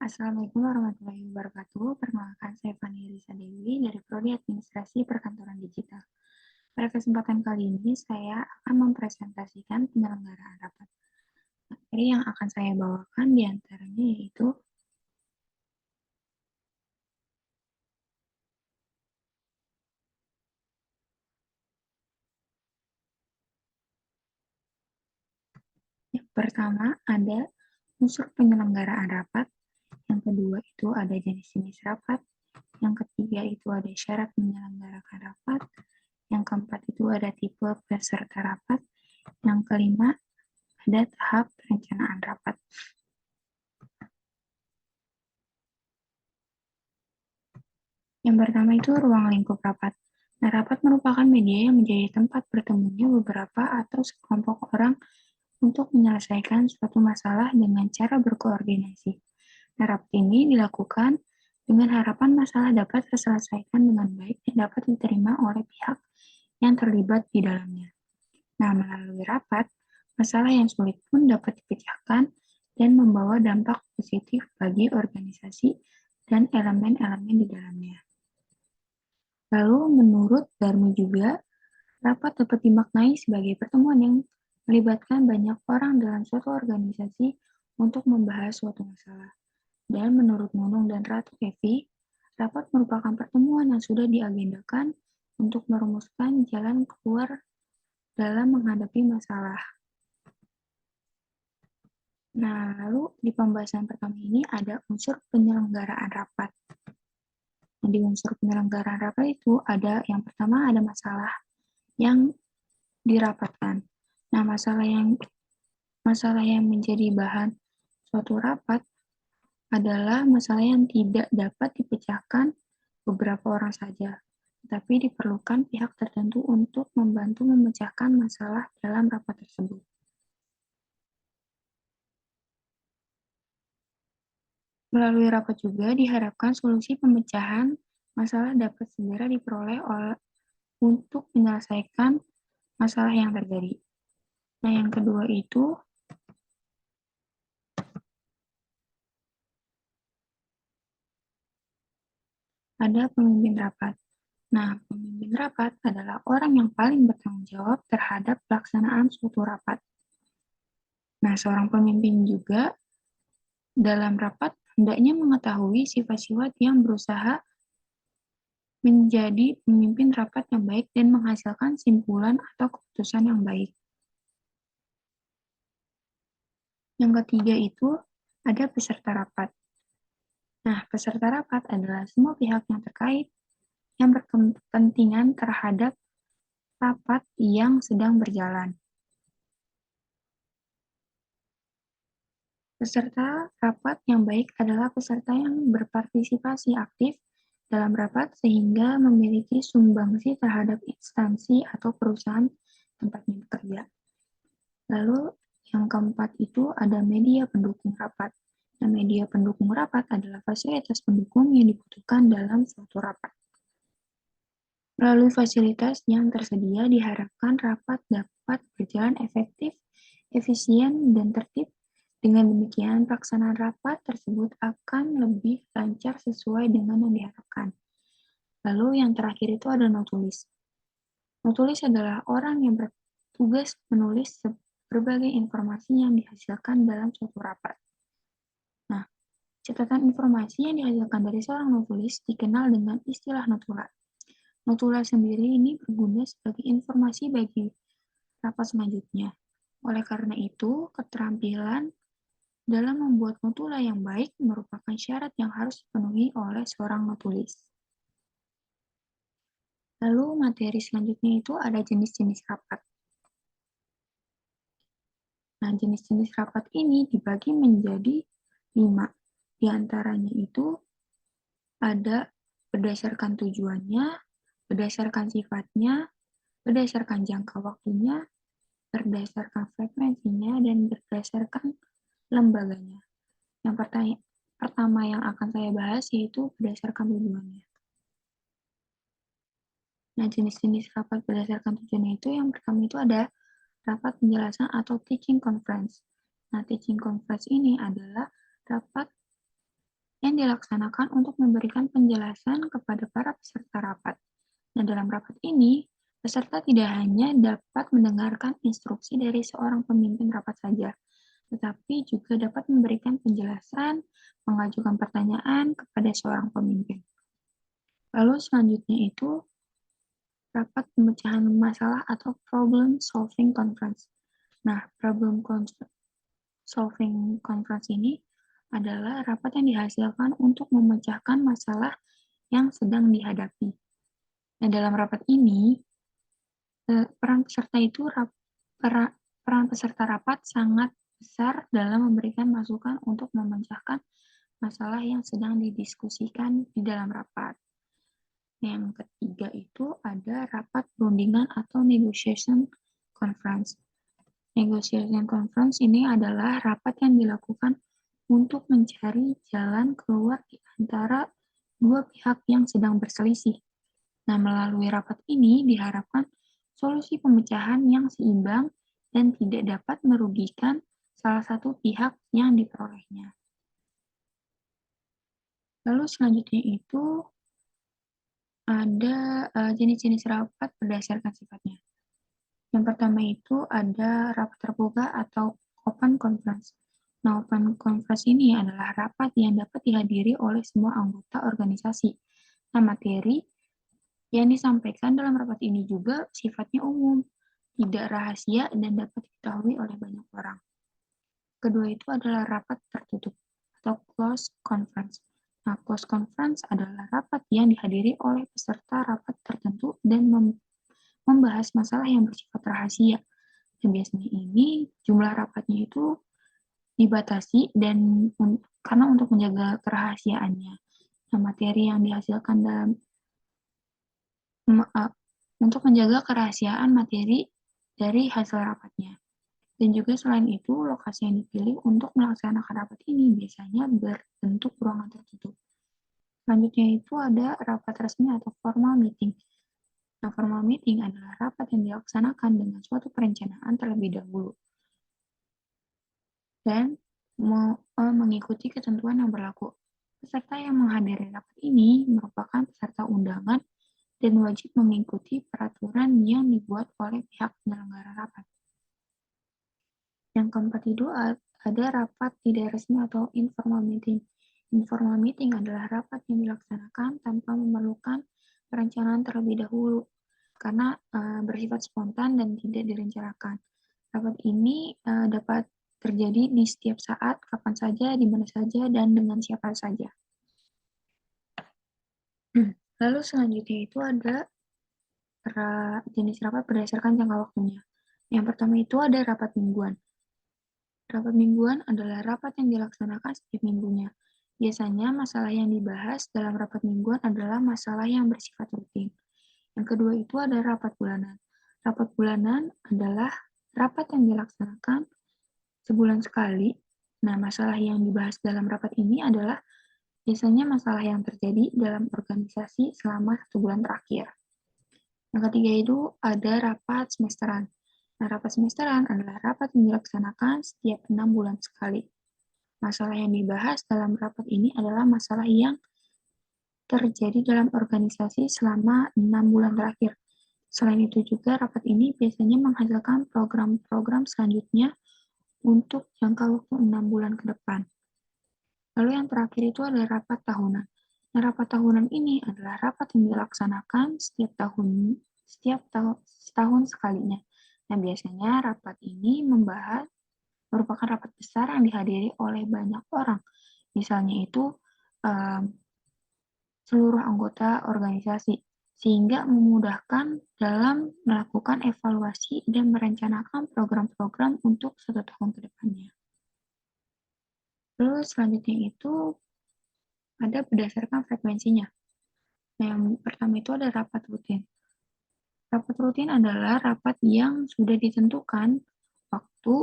Assalamualaikum warahmatullahi wabarakatuh. Perkenalkan, saya Fani Risa Dewi dari Prodi Administrasi Perkantoran Digital. Pada kesempatan kali ini, saya akan mempresentasikan penyelenggaraan rapat. Materi yang akan saya bawakan diantaranya yaitu yang pertama ada unsur penyelenggaraan rapat, yang kedua itu ada jenis-jenis rapat, yang ketiga itu ada syarat menyelenggarakan rapat, yang keempat itu ada tipe peserta rapat, yang kelima ada tahap perencanaan rapat. Yang pertama itu ruang lingkup rapat. Nah, rapat merupakan media yang menjadi tempat bertemunya beberapa atau sekelompok orang untuk menyelesaikan suatu masalah dengan cara berkoordinasi. Nah, rapat ini dilakukan dengan harapan masalah dapat terselesaikan dengan baik dan dapat diterima oleh pihak yang terlibat di dalamnya. Nah, melalui rapat, masalah yang sulit pun dapat dipecahkan dan membawa dampak positif bagi organisasi dan elemen-elemen di dalamnya. Lalu, menurut Darmo juga, rapat dapat dimaknai sebagai pertemuan yang melibatkan banyak orang dalam suatu organisasi untuk membahas suatu masalah. Dan menurut Nunung dan Ratu Evi, rapat merupakan pertemuan yang sudah diagendakan untuk merumuskan jalan keluar dalam menghadapi masalah. Nah, lalu di pembahasan pertama ini ada unsur penyelenggaraan rapat. Nah, di unsur penyelenggaraan rapat itu ada yang pertama ada masalah yang dirapatkan. Nah, masalah yang menjadi bahan suatu rapat adalah masalah yang tidak dapat dipecahkan beberapa orang saja, tetapi diperlukan pihak tertentu untuk membantu memecahkan masalah dalam rapat tersebut. Melalui rapat juga diharapkan solusi pemecahan masalah dapat segera diperoleh untuk menyelesaikan masalah yang terjadi. Nah, yang kedua itu ada pemimpin rapat. Nah, pemimpin rapat adalah orang yang paling bertanggung jawab terhadap pelaksanaan suatu rapat. Nah, seorang pemimpin juga dalam rapat hendaknya mengetahui sifat-sifat yang berusaha menjadi pemimpin rapat yang baik dan menghasilkan simpulan atau keputusan yang baik. Yang ketiga itu ada peserta rapat. Nah, peserta rapat adalah semua pihak yang terkait yang berkepentingan terhadap rapat yang sedang berjalan. Peserta rapat yang baik adalah peserta yang berpartisipasi aktif dalam rapat sehingga memiliki sumbangsi terhadap instansi atau perusahaan tempatnya bekerja. Lalu yang keempat itu ada media pendukung rapat. Nah, media pendukung rapat adalah fasilitas pendukung yang dibutuhkan dalam suatu rapat. Melalui fasilitas yang tersedia diharapkan rapat dapat berjalan efektif, efisien, dan tertib. Dengan demikian, pelaksanaan rapat tersebut akan lebih lancar sesuai dengan yang diharapkan. Lalu yang terakhir itu ada notulis. Notulis adalah orang yang bertugas menulis berbagai informasi yang dihasilkan dalam suatu rapat. Nah, catatan informasi yang dihasilkan dari seorang notulis dikenal dengan istilah notula. Notula sendiri ini berguna sebagai informasi bagi rapat selanjutnya. Oleh karena itu, keterampilan dalam membuat notula yang baik merupakan syarat yang harus dipenuhi oleh seorang notulis. Lalu materi selanjutnya itu ada jenis-jenis rapat. Nah, jenis-jenis rapat ini dibagi menjadi 5. Di antaranya itu ada berdasarkan tujuannya, berdasarkan sifatnya, berdasarkan jangka waktunya, berdasarkan frekuensinya, dan berdasarkan lembaganya. Yang pertama yang akan saya bahas yaitu berdasarkan tujuannya. Nah, jenis-jenis rapat berdasarkan tujuannya itu yang pertama itu ada rapat penjelasan atau teaching conference. Nah, teaching conference ini adalah rapat yang dilaksanakan untuk memberikan penjelasan kepada para peserta rapat. Nah, dalam rapat ini, peserta tidak hanya dapat mendengarkan instruksi dari seorang pemimpin rapat saja, tetapi juga dapat memberikan penjelasan, mengajukan pertanyaan kepada seorang pemimpin. Lalu selanjutnya itu rapat pemecahan masalah atau problem solving conference. Nah, problem solving conference ini adalah rapat yang dihasilkan untuk memecahkan masalah yang sedang dihadapi. Nah, dalam rapat ini, peran peserta itu peran peserta rapat sangat besar dalam memberikan masukan untuk memecahkan masalah yang sedang didiskusikan di dalam rapat. Yang ketiga itu ada rapat perundingan atau negotiation conference. Negotiation conference ini adalah rapat yang dilakukan untuk mencari jalan keluar di antara dua pihak yang sedang berselisih. Nah, melalui rapat ini diharapkan solusi pemecahan yang seimbang dan tidak dapat merugikan salah satu pihak yang diperolehnya. Lalu selanjutnya itu ada jenis-jenis rapat berdasarkan sifatnya. Yang pertama itu ada rapat terbuka atau open conference. Nah, open conference ini adalah rapat yang dapat dihadiri oleh semua anggota organisasi. Nah, materi yang disampaikan dalam rapat ini juga sifatnya umum, tidak rahasia, dan dapat diketahui oleh banyak orang. Kedua itu adalah rapat tertutup atau closed conference. Nah, closed conference adalah rapat yang dihadiri oleh peserta rapat tertentu dan membahas masalah yang bersifat rahasia. Dan biasanya ini jumlah rapatnya itu dibatasi dan karena untuk menjaga kerahasiaannya. Nah, materi yang dihasilkan dalam untuk menjaga kerahasiaan materi dari hasil rapatnya. Dan juga selain itu, lokasi yang dipilih untuk melaksanakan rapat ini biasanya berbentuk ruangan tertutup. Selanjutnya itu ada rapat resmi atau formal meeting. Nah, formal meeting adalah rapat yang dilaksanakan dengan suatu perencanaan terlebih dahulu dan mengikuti ketentuan yang berlaku. Peserta yang menghadiri rapat ini merupakan peserta undangan dan wajib mengikuti peraturan yang dibuat oleh pihak penyelenggara rapat. Yang keempat itu ada rapat tidak resmi atau informal meeting. Informal meeting adalah rapat yang dilaksanakan tanpa memerlukan perencanaan terlebih dahulu karena bersifat spontan dan tidak direncanakan. Rapat ini dapat terjadi di setiap saat, kapan saja, di mana saja, dan dengan siapa saja. Lalu selanjutnya itu ada jenis rapat berdasarkan jangka waktunya. Yang pertama itu ada rapat mingguan. Rapat mingguan adalah rapat yang dilaksanakan setiap minggunya. Biasanya masalah yang dibahas dalam rapat mingguan adalah masalah yang bersifat rutin. Yang kedua itu ada rapat bulanan. Rapat bulanan adalah rapat yang dilaksanakan sebulan sekali. Nah, masalah yang dibahas dalam rapat ini adalah biasanya masalah yang terjadi dalam organisasi selama 1 bulan terakhir. Yang ketiga itu ada rapat semesteran. Nah, rapat semesteran adalah rapat yang dilaksanakan setiap 6 bulan sekali. Masalah yang dibahas dalam rapat ini adalah masalah yang terjadi dalam organisasi selama 6 bulan terakhir. Selain itu juga rapat ini biasanya menghasilkan program-program selanjutnya untuk jangka waktu 6 bulan ke depan. Lalu yang terakhir itu adalah rapat tahunan. Nah, rapat tahunan ini adalah rapat yang dilaksanakan setahun sekalinya. Nah, biasanya rapat ini merupakan rapat besar yang dihadiri oleh banyak orang. Misalnya itu seluruh anggota organisasi, sehingga memudahkan dalam melakukan evaluasi dan merencanakan program-program untuk 1 tahun ke depannya. Terus selanjutnya itu ada berdasarkan frekuensinya. Nah, yang pertama itu ada rapat rutin. Rapat rutin adalah rapat yang sudah ditentukan waktu,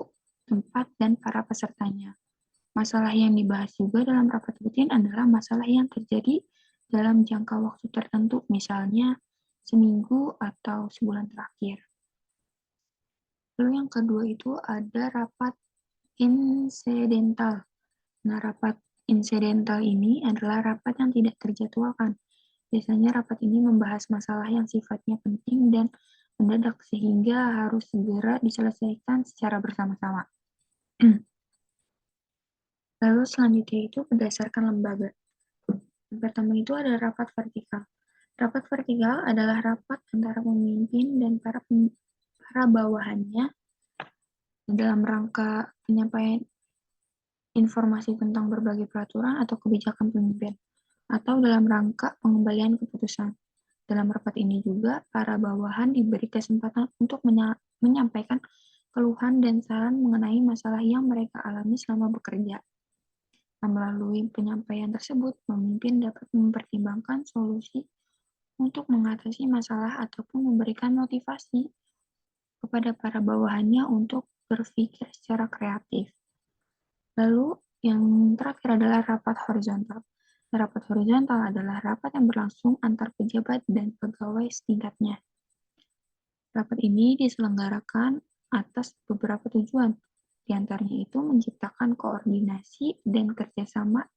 tempat, dan para pesertanya. Masalah yang dibahas juga dalam rapat rutin adalah masalah yang terjadi dalam jangka waktu tertentu, misalnya seminggu atau sebulan terakhir. Lalu yang kedua itu ada rapat insidental. Nah, rapat Insidental ini adalah rapat yang tidak terjadwalkan. Biasanya rapat ini membahas masalah yang sifatnya penting dan mendadak sehingga harus segera diselesaikan secara bersama-sama. Lalu selanjutnya itu berdasarkan lembaga. Yang pertama itu ada rapat vertikal. Rapat vertikal adalah rapat antara pemimpin dan para bawahannya dalam rangka penyampaian informasi tentang berbagai peraturan atau kebijakan pemimpin, atau dalam rangka pengembalian keputusan. Dalam rapat ini juga, para bawahan diberi kesempatan untuk menyampaikan keluhan dan saran mengenai masalah yang mereka alami selama bekerja. Nah, melalui penyampaian tersebut, pemimpin dapat mempertimbangkan solusi untuk mengatasi masalah ataupun memberikan motivasi kepada para bawahannya untuk berpikir secara kreatif. Lalu yang terakhir adalah rapat horizontal. Rapat horizontal adalah rapat yang berlangsung antar pejabat dan pegawai setingkatnya. Rapat ini diselenggarakan atas beberapa tujuan, di antaranya itu menciptakan koordinasi dan kerjasama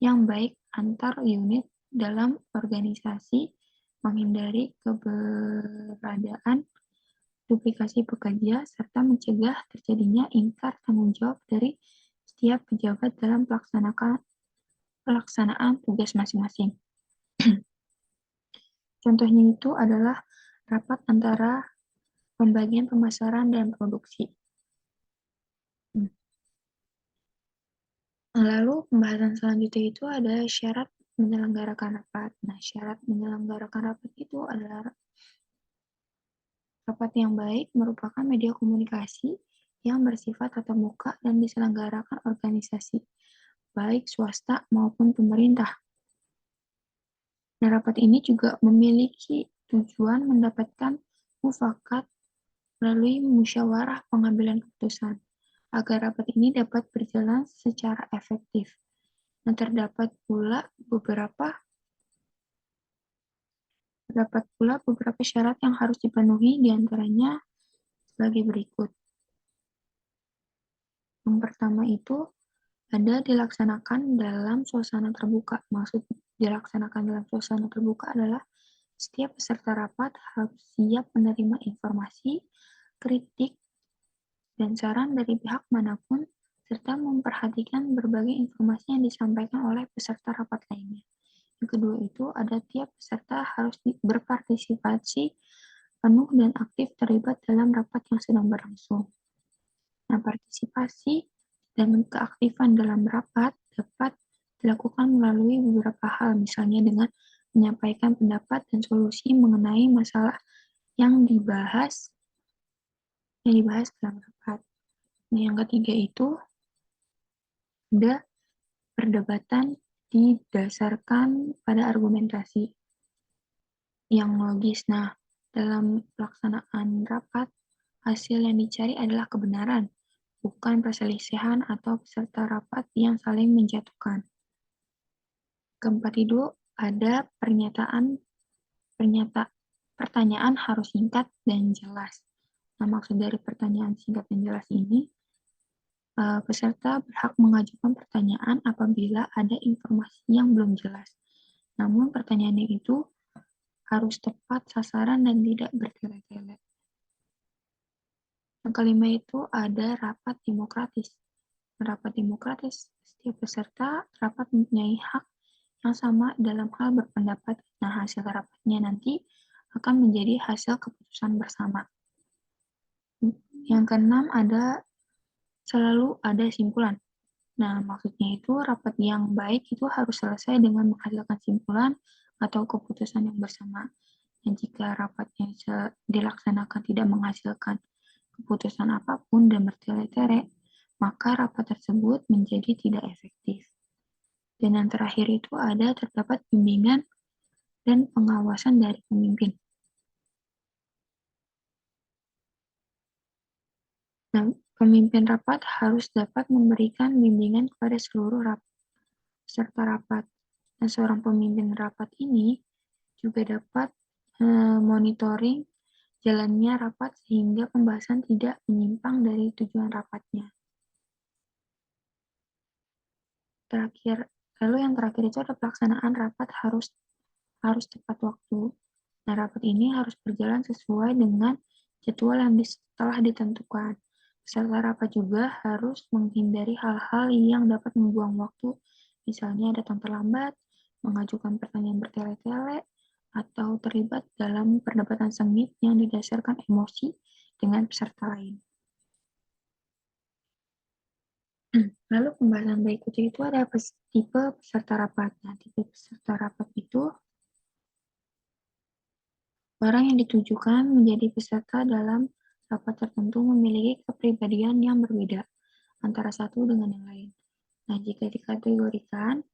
yang baik antar unit dalam organisasi, menghindari keberadaan duplikasi pekerja, serta mencegah terjadinya ingkar tanggung jawab dari setiap pejabat dalam pelaksanaan tugas masing-masing. Contohnya itu adalah rapat antara pembagian pemasaran dan produksi. Lalu pembahasan selanjutnya itu ada syarat menyelenggarakan rapat. Nah, syarat menyelenggarakan rapat itu adalah rapat yang baik merupakan media komunikasi yang bersifat tatap muka dan diselenggarakan organisasi, baik swasta maupun pemerintah. Nah, rapat ini juga memiliki tujuan mendapatkan mufakat melalui musyawarah pengambilan keputusan, agar rapat ini dapat berjalan secara efektif. Nah, terdapat pula beberapa syarat yang harus dipenuhi, diantaranya sebagai berikut. Yang pertama itu ada dilaksanakan dalam suasana terbuka. Maksud dilaksanakan dalam suasana terbuka adalah setiap peserta rapat harus siap menerima informasi, kritik, dan saran dari pihak manapun, serta memperhatikan berbagai informasi yang disampaikan oleh peserta rapat lainnya. Yang kedua itu ada tiap peserta harus berpartisipasi penuh dan aktif terlibat dalam rapat yang sedang berlangsung. Nah, partisipasi dan keaktifan dalam rapat dapat dilakukan melalui beberapa hal, misalnya dengan menyampaikan pendapat dan solusi mengenai masalah yang dibahas dalam rapat. Nah, yang ketiga itu ada perdebatan didasarkan pada argumentasi yang logis. Nah, dalam pelaksanaan rapat, hasil yang dicari adalah kebenaran, bukan perselisihan atau peserta rapat yang saling menjatuhkan. Keempat itu ada pertanyaan harus singkat dan jelas. Nah, maksud dari pertanyaan singkat dan jelas ini, peserta berhak mengajukan pertanyaan apabila ada informasi yang belum jelas. Namun pertanyaannya itu harus tepat sasaran dan tidak bertele-tele. Yang kelima itu ada rapat demokratis. Rapat demokratis, setiap peserta rapat mempunyai hak yang sama dalam hal berpendapat. Nah, hasil rapatnya nanti akan menjadi hasil keputusan bersama. Yang keenam selalu ada simpulan. Nah, maksudnya itu rapat yang baik itu harus selesai dengan menghasilkan simpulan atau keputusan yang bersama. Dan jika rapat yang dilaksanakan tidak menghasilkan keputusan apapun dan bertele-tele, maka rapat tersebut menjadi tidak efektif. Dan yang terakhir itu terdapat bimbingan dan pengawasan dari pemimpin. Nah, pemimpin rapat harus dapat memberikan bimbingan kepada seluruh peserta rapat. Dan seorang pemimpin rapat ini juga dapat monitoring jalannya rapat sehingga pembahasan tidak menyimpang dari tujuan rapatnya. Lalu yang terakhir itu ada pelaksanaan rapat harus tepat waktu. Nah, rapat ini harus berjalan sesuai dengan jadwal yang telah ditentukan. Peserta rapat juga harus menghindari hal-hal yang dapat membuang waktu, misalnya datang terlambat, mengajukan pertanyaan bertele-tele, atau terlibat dalam perdebatan sengit yang didasarkan emosi dengan peserta lain. Lalu pembahasan berikutnya itu ada tipe peserta rapat. Nah, tipe peserta rapat itu orang yang ditujukan menjadi peserta dalam rapat tertentu memiliki kepribadian yang berbeda antara satu dengan yang lain. Nah, jika dikategorikan,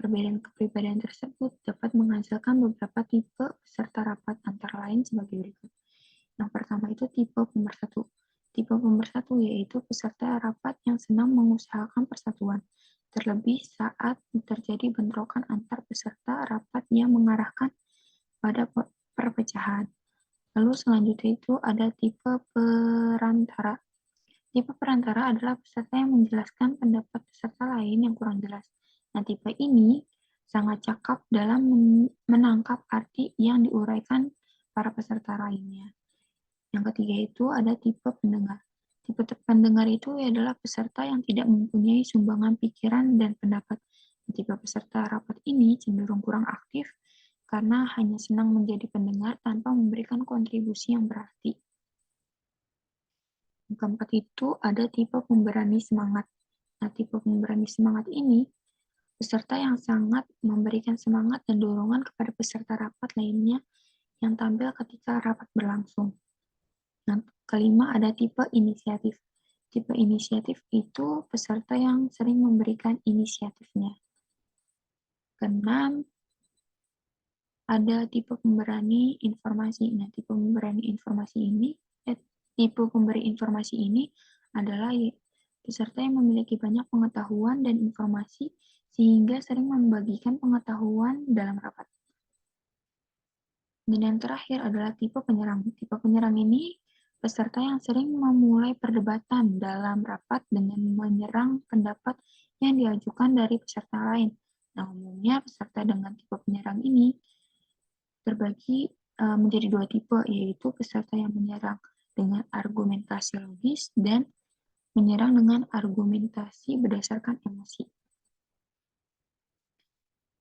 perbedaan kepribadian tersebut dapat menghasilkan beberapa tipe peserta rapat antara lain sebagai berikut. Yang pertama itu tipe pemersatu. Tipe pemersatu yaitu peserta rapat yang senang mengusahakan persatuan, terlebih saat terjadi bentrokan antar peserta rapat yang mengarahkan pada perpecahan. Lalu selanjutnya itu ada tipe perantara. Tipe perantara adalah peserta yang menjelaskan pendapat peserta lain yang kurang jelas. Nah, tipe ini sangat cakap dalam menangkap arti yang diuraikan para peserta lainnya. Yang ketiga itu ada tipe pendengar. Tipe pendengar itu adalah peserta yang tidak mempunyai sumbangan pikiran dan pendapat. Tipe peserta rapat ini cenderung kurang aktif karena hanya senang menjadi pendengar tanpa memberikan kontribusi yang berarti. Yang keempat itu ada tipe pemberani semangat. Nah, tipe pemberani semangat ini peserta yang sangat memberikan semangat dan dorongan kepada peserta rapat lainnya yang tampil ketika rapat berlangsung. Nah, kelima ada tipe inisiatif. Tipe inisiatif itu peserta yang sering memberikan inisiatifnya. Keenam, ada tipe pemberani informasi. Nah, tipe pemberi informasi ini adalah peserta yang memiliki banyak pengetahuan dan informasi sehingga sering membagikan pengetahuan dalam rapat. Dan yang terakhir adalah tipe penyerang. Tipe penyerang ini peserta yang sering memulai perdebatan dalam rapat dengan menyerang pendapat yang diajukan dari peserta lain. Nah, umumnya peserta dengan tipe penyerang ini terbagi menjadi dua tipe, yaitu peserta yang menyerang dengan argumentasi logis dan menyerang dengan argumentasi berdasarkan emosi.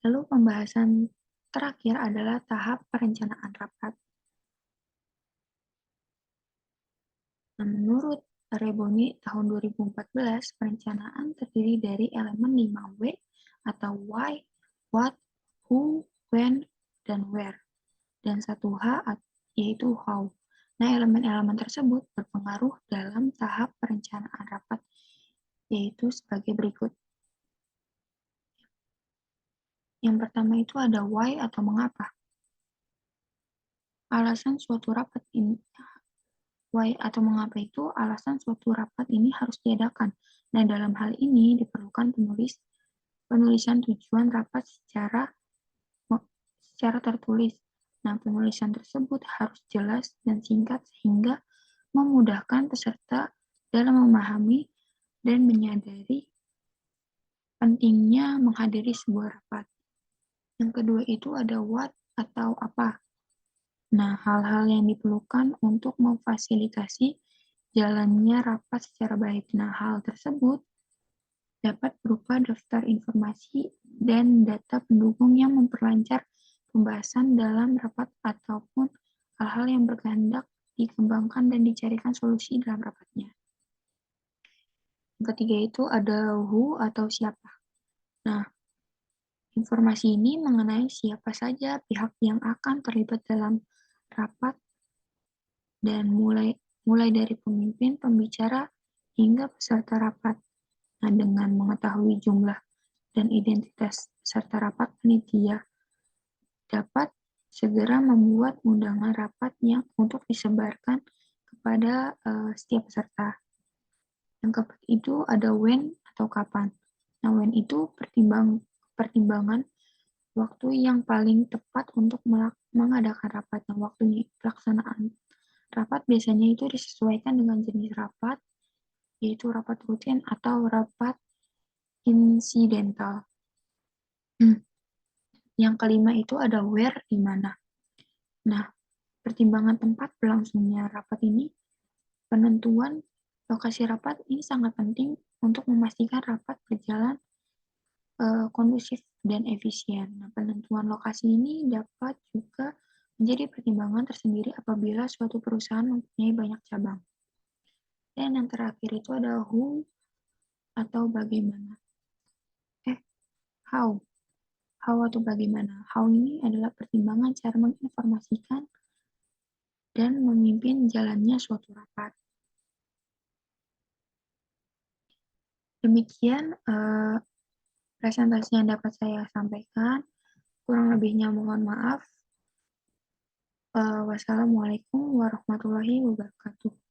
Lalu pembahasan terakhir adalah tahap perencanaan rapat. Nah, menurut Reboni tahun 2014, perencanaan terdiri dari elemen 5W atau why, what, who, when, dan where, dan 1H yaitu how. Nah, elemen-elemen tersebut berpengaruh dalam tahap perencanaan rapat, yaitu sebagai berikut. Yang pertama itu ada why atau mengapa. Alasan suatu rapat ini, why atau mengapa itu alasan suatu rapat ini harus diadakan. Nah, dalam hal ini diperlukan penulisan tujuan rapat secara tertulis. Nah, penulisan tersebut harus jelas dan singkat sehingga memudahkan peserta dalam memahami dan menyadari pentingnya menghadiri sebuah rapat. Yang kedua itu ada what atau apa. Nah, hal-hal yang diperlukan untuk memfasilitasi jalannya rapat secara baik. Nah, hal tersebut dapat berupa daftar informasi dan data pendukung yang memperlancar pembahasan dalam rapat ataupun hal-hal yang berkehendak dikembangkan dan dicarikan solusi dalam rapatnya. Yang ketiga itu ada who atau siapa. Nah, informasi ini mengenai siapa saja pihak yang akan terlibat dalam rapat dan mulai dari pemimpin, pembicara, hingga peserta rapat. Nah, dengan mengetahui jumlah dan identitas peserta rapat, panitia dapat segera membuat undangan rapat yang untuk disebarkan kepada setiap peserta. Yang keempat itu ada when atau kapan. Nah, when itu pertimbangan waktu yang paling tepat untuk mengadakan rapat. Nah, waktunya pelaksanaan rapat biasanya itu disesuaikan dengan jenis rapat, yaitu rapat rutin atau rapat insidental. Yang kelima itu ada where, di mana. Nah, pertimbangan tempat berlangsungnya rapat ini, penentuan lokasi rapat ini sangat penting untuk memastikan rapat berjalan kondusif dan efisien. Nah, penentuan lokasi ini dapat juga menjadi pertimbangan tersendiri apabila suatu perusahaan mempunyai banyak cabang. Dan yang terakhir itu ada who atau bagaimana. How. How atau bagaimana. How ini adalah pertimbangan cara menginformasikan dan memimpin jalannya suatu rapat. Demikian presentasi yang dapat saya sampaikan. Kurang lebihnya mohon maaf. Wassalamualaikum warahmatullahi wabarakatuh.